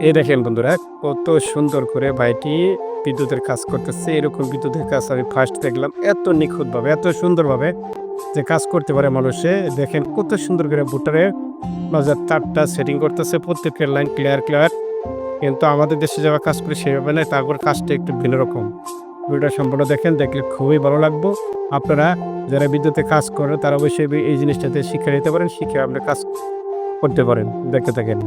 এই দেখেন বন্ধুরা, কত সুন্দর করে ভাইটি বিদ্যুতের কাজ করতেছে। এরকম বিদ্যুতের কাজ আমি ফার্স্ট দেখলাম। এত নিখুঁতভাবে, এত সুন্দরভাবে যে কাজ করতে পারে মানুষে। দেখেন কত সুন্দর করে ভুটারের মাঝে তারটা সেটিং করতেছে। প্রত্যেকের লাইন ক্লিয়ার। কিন্তু আমাদের দেশে যারা কাজ করে সেভাবে নয়, তারপর কাজটা একটু ভিন্ন রকম। ভিডিওটা সম্পূর্ণ দেখেন, দেখলে খুবই ভালো লাগবে। আপনারা যারা বিদ্যুতে কাজ করেন তারা অবশ্যই এই জিনিসটাতে শিক্ষা নিতে পারেন, শিখে আপনি কাজ করতে পারেন। দেখতে থাকেন।